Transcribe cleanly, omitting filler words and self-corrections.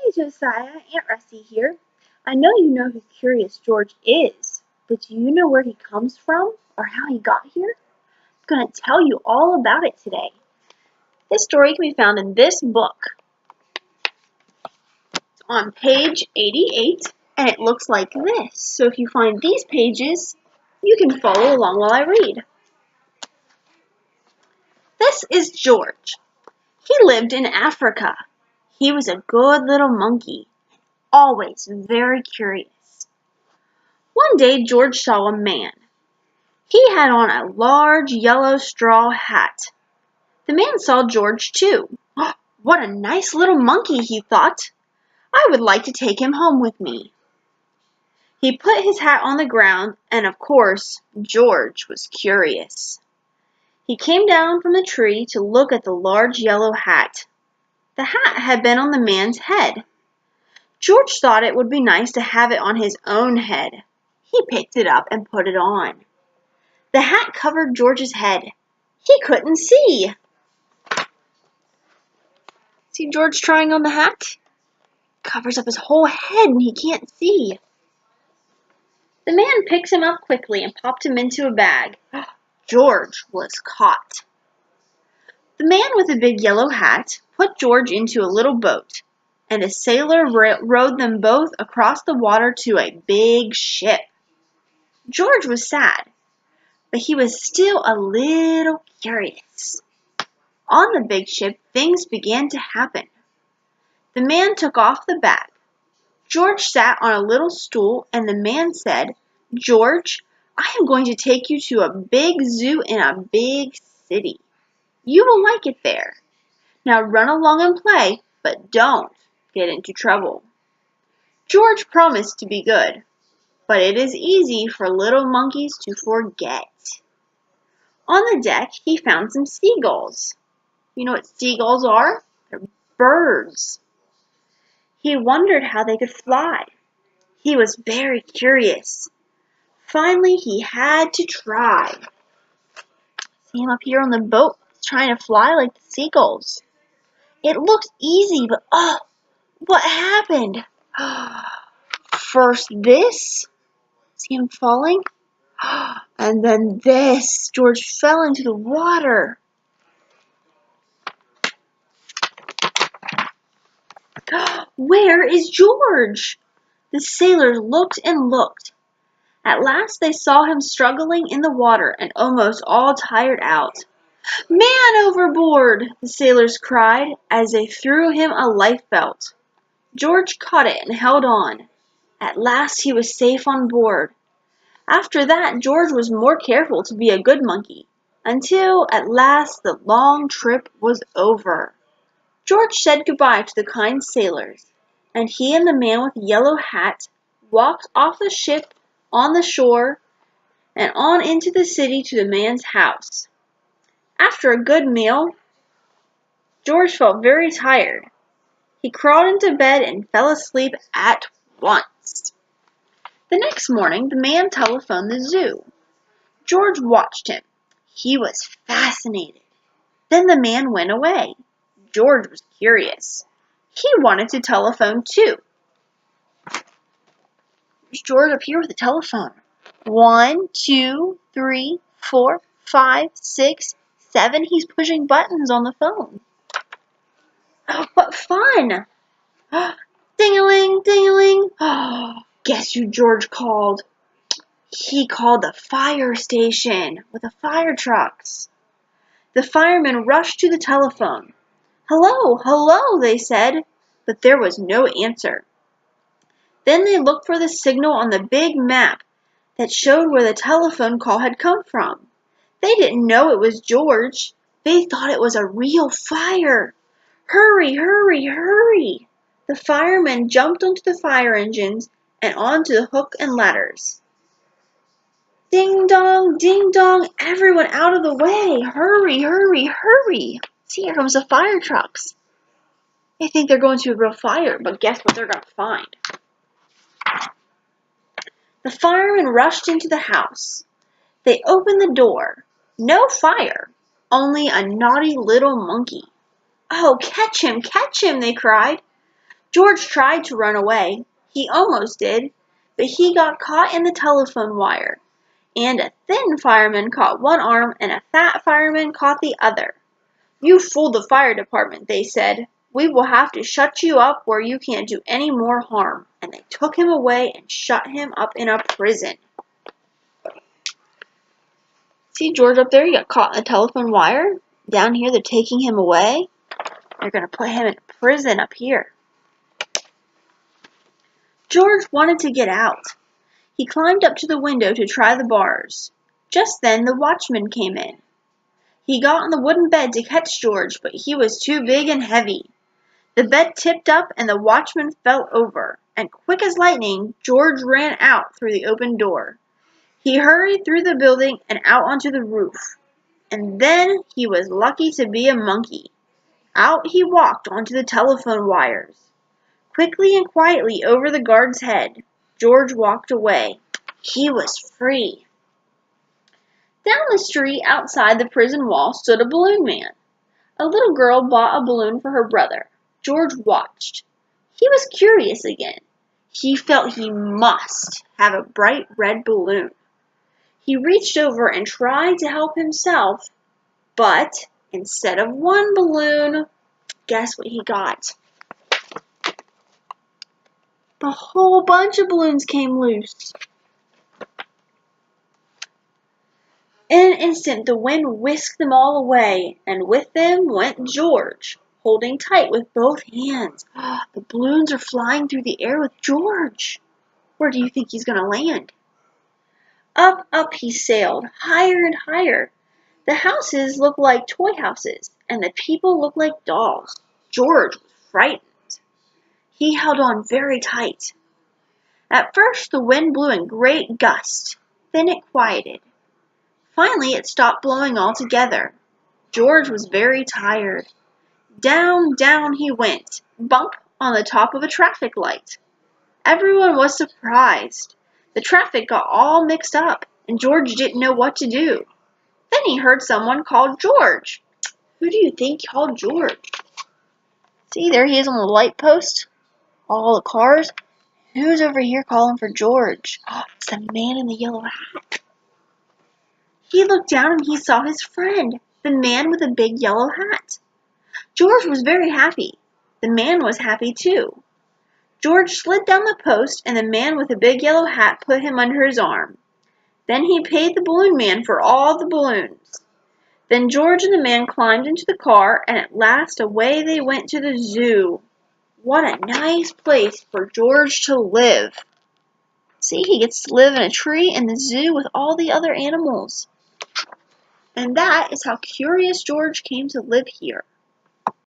Hey Josiah, Aunt Rusty here. I know you know who Curious George is, but do you know where he comes from or how he got here? I'm going to tell you all about it today. This story can be found in this book. It's on page 88 and it looks like this. So if you find these pages, you can follow along while I read. This is George. He lived in Africa. He was a good little monkey, always very curious. One day George saw a man. He had on a large yellow straw hat. The man saw George too. Oh, what a nice little monkey, he thought. I would like to take him home with me. He put his hat on the ground, and of course, George was curious. He came down from the tree to look at the large yellow hat. The hat had been on the man's head. George thought it would be nice to have it on his own head. He picked it up and put it on. The hat covered George's head. He couldn't see. See George trying on the hat? Covers up his whole head and he can't see. The man picked him up quickly and popped him into a bag. George was caught. The man with the big yellow hat put George into a little boat, and a sailor rowed them both across the water to a big ship. George was sad, but he was still a little curious. On the big ship, things began to happen. The man took off the bag. George sat on a little stool, and the man said, "George, I am going to take you to a big zoo in a big city. You will like it there. Now run along and play, but don't get into trouble." George promised to be good, but it is easy for little monkeys to forget. On the deck, he found some seagulls. You know what seagulls are? They're birds. He wondered how they could fly. He was very curious. Finally, he had to try. See him up here on the boat trying to fly like the seagulls. It looked easy, but oh, what happened? First this. See him falling? And then this. George fell into the water. Where is George? The sailors looked and looked. At last they saw him struggling in the water and almost all tired out. "Man overboard!" the sailors cried as they threw him a lifebelt. George caught it and held on. At last he was safe on board. After that, George was more careful to be a good monkey, until at last the long trip was over. George said goodbye to the kind sailors, and he and the man with the yellow hat walked off the ship on the shore and on into the city to the man's house. After a good meal, George felt very tired. He crawled into bed and fell asleep at once. The next morning, the man telephoned the zoo. George watched him. He was fascinated. Then the man went away. George was curious. He wanted to telephone too. There's George up here with the telephone. 1, 2, 3, 4, 5, 6, 7. He's pushing buttons on the phone. Oh, what fun! Ding-a-ling, ding-a-ling. Guess who George called? He called the fire station with the fire trucks. The firemen rushed to the telephone. "Hello, hello," they said, but there was no answer. Then they looked for the signal on the big map that showed where the telephone call had come from. They didn't know it was George. They thought it was a real fire. "Hurry, hurry, hurry!" The firemen jumped onto the fire engines and onto the hook and ladders. Ding dong, everyone out of the way. Hurry, hurry, hurry. See, here comes the fire trucks. They think they're going to a real fire, but guess what they're going to find? The firemen rushed into the house. They opened the door. No fire, only a naughty little monkey. "Oh, catch him, they cried. George tried to run away. He almost did, but he got caught in the telephone wire, and a thin fireman caught one arm and a fat fireman caught the other. "You fooled the fire department," they said. "We will have to shut you up where you can't do any more harm." And they took him away and shut him up in a prison. See George up there? He got caught in the telephone wire. Down here, they're taking him away. They're going to put him in prison up here. George wanted to get out. He climbed up to the window to try the bars. Just then, the watchman came in. He got on the wooden bed to catch George, but he was too big and heavy. The bed tipped up and the watchman fell over, and quick as lightning, George ran out through the open door. He hurried through the building and out onto the roof. And then he was lucky to be a monkey. Out he walked onto the telephone wires. Quickly and quietly over the guard's head, George walked away. He was free. Down the street outside the prison wall stood a balloon man. A little girl bought a balloon for her brother. George watched. He was curious again. He felt he must have a bright red balloon. He reached over and tried to help himself, but instead of one balloon, guess what he got? A whole bunch of balloons came loose. In an instant, the wind whisked them all away, and with them went George, holding tight with both hands. The balloons are flying through the air with George. Where do you think he's going to land? Up, up he sailed, higher and higher. The houses looked like toy houses, and the people looked like dolls. George was frightened. He held on very tight. At first, the wind blew in great gusts. Then it quieted. Finally, it stopped blowing altogether. George was very tired. Down, down he went, bump on the top of a traffic light. Everyone was surprised. The traffic got all mixed up, and George didn't know what to do. Then he heard someone call George. Who do you think called George? See, there he is on the light post. All the cars. Who's over here calling for George? It's the man in the yellow hat. He looked down and he saw his friend, the man with the big yellow hat. George was very happy. The man was happy too. George slid down the post and the man with the big yellow hat put him under his arm. Then he paid the balloon man for all the balloons. Then George and the man climbed into the car and at last away they went to the zoo. What a nice place for George to live. See, he gets to live in a tree in the zoo with all the other animals. And that is how Curious George came to live here.